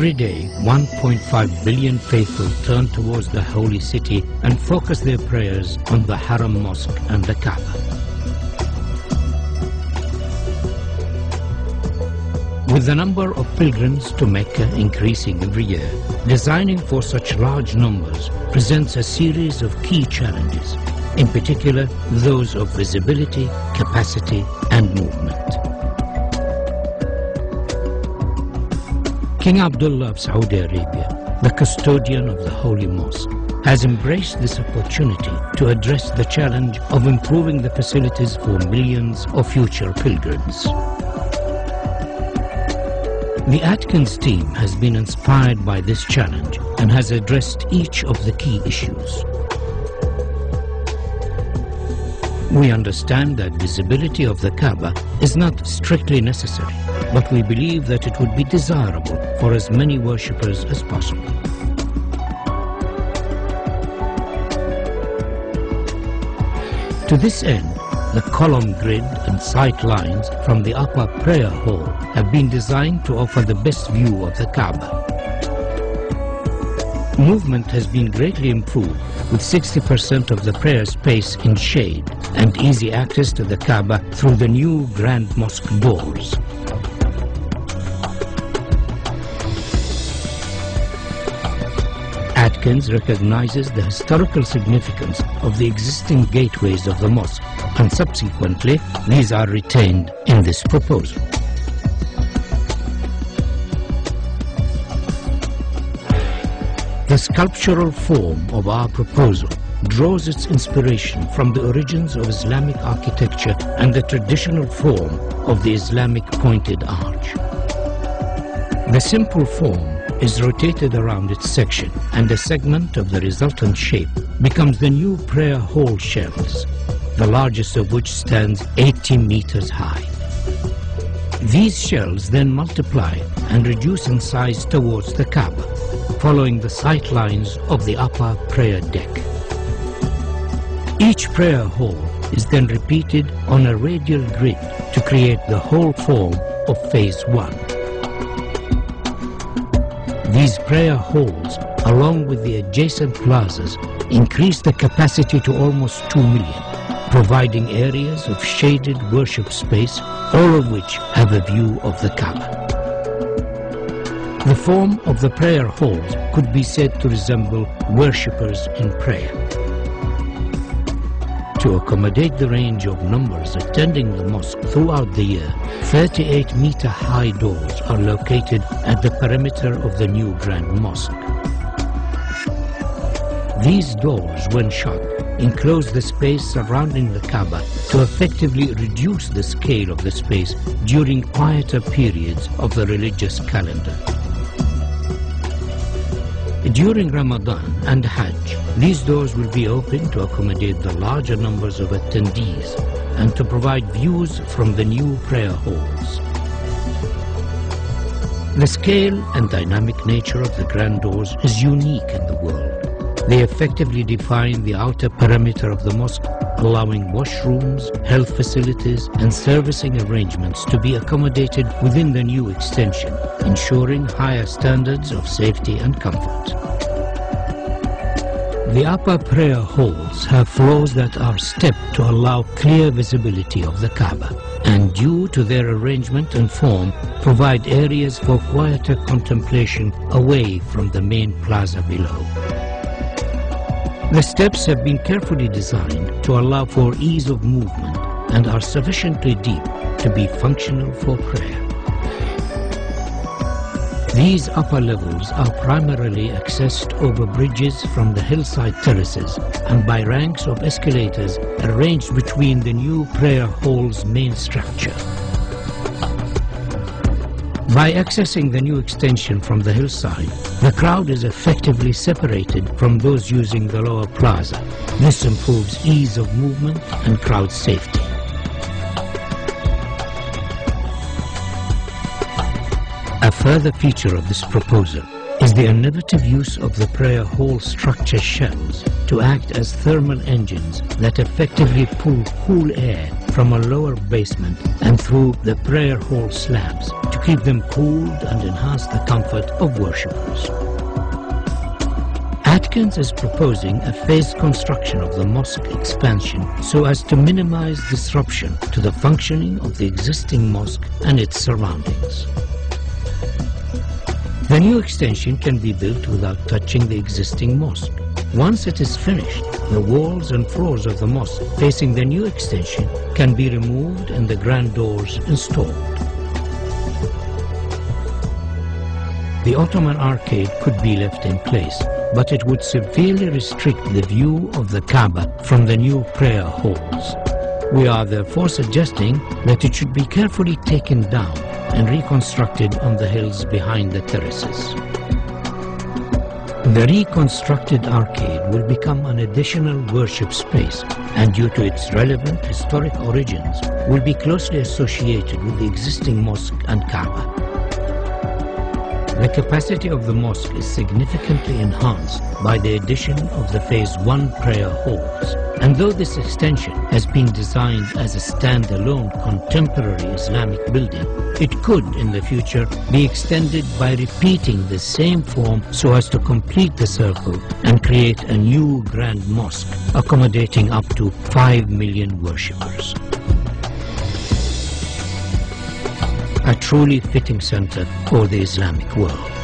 Every day, 1.5 billion faithful turn towards the holy city and focus their prayers on the Haram Mosque and the Kaaba. With the number of pilgrims to Mecca increasing every year, designing for such large numbers presents a series of key challenges, in particular those of visibility, capacity, and movement. King Abdullah of Saudi Arabia, the custodian of the Holy Mosque, has embraced this opportunity to address the challenge of improving the facilities for millions of future pilgrims. The Atkins team has been inspired by this challenge and has addressed each of the key issues. We understand that visibility of the Kaaba is not strictly necessary, but we believe that it would be desirable for as many worshippers as possible. To this end, the column grid and sight lines from the upper prayer hall have been designed to offer the best view of the Kaaba. Movement has been greatly improved, with 60% of the prayer space in shade and easy access to the Kaaba through the new Grand Mosque doors. Atkins recognizes the historical significance of the existing gateways of the mosque, and subsequently these are retained in this proposal. The sculptural form of our proposal draws its inspiration from the origins of Islamic architecture and the traditional form of the Islamic pointed arch. The simple form is rotated around its section, and a segment of the resultant shape becomes the new prayer hall shells, the largest of which stands 80 meters high. These shells then multiply and reduce in size towards the Kaaba, following the sight lines of the upper prayer deck. Each prayer hall is then repeated on a radial grid to create the whole form of Phase 1. These prayer halls, along with the adjacent plazas, increase the capacity to almost 2 million, providing areas of shaded worship space, all of which have a view of the Kaaba. The form of the prayer halls could be said to resemble worshippers in prayer. To accommodate the range of numbers attending the mosque throughout the year, 38-meter-high doors are located at the perimeter of the new Grand Mosque. These doors, when shut, enclose the space surrounding the Kaaba to effectively reduce the scale of the space during quieter periods of the religious calendar. During Ramadan and Hajj, these doors will be open to accommodate the larger numbers of attendees and to provide views from the new prayer halls. The scale and dynamic nature of the grand doors is unique in the world. They effectively define the outer perimeter of the mosque, allowing washrooms, health facilities, and servicing arrangements to be accommodated within the new extension, ensuring higher standards of safety and comfort. The upper prayer halls have floors that are stepped to allow clear visibility of the Kaaba, and due to their arrangement and form, provide areas for quieter contemplation away from the main plaza below. The steps have been carefully designed to allow for ease of movement and are sufficiently deep to be functional for prayer. These upper levels are primarily accessed over bridges from the hillside terraces and by ranks of escalators arranged between the new prayer hall's main structure. By accessing the new extension from the hillside, the crowd is effectively separated from those using the lower plaza. This improves ease of movement and crowd safety. A further feature of this proposal is the innovative use of the prayer hall structure shells to act as thermal engines that effectively pull cool air from a lower basement and through the prayer hall slabs to keep them cooled and enhance the comfort of worshippers. Atkins is proposing a phased construction of the mosque expansion so as to minimize disruption to the functioning of the existing mosque and its surroundings. The new extension can be built without touching the existing mosque. Once it is finished, the walls and floors of the mosque facing the new extension can be removed and the grand doors installed. The Ottoman arcade could be left in place, but it would severely restrict the view of the Kaaba from the new prayer halls. We are therefore suggesting that it should be carefully taken down and reconstructed on the hills behind the terraces. The reconstructed arcade will become an additional worship space and, due to its relevant historic origins, will be closely associated with the existing mosque and Kaaba. The capacity of the mosque is significantly enhanced by the addition of the Phase 1 prayer halls. And though this extension has been designed as a standalone contemporary Islamic building, it could in the future be extended by repeating the same form so as to complete the circle and create a new grand mosque accommodating up to 5 million worshippers. A truly fitting center for the Islamic world.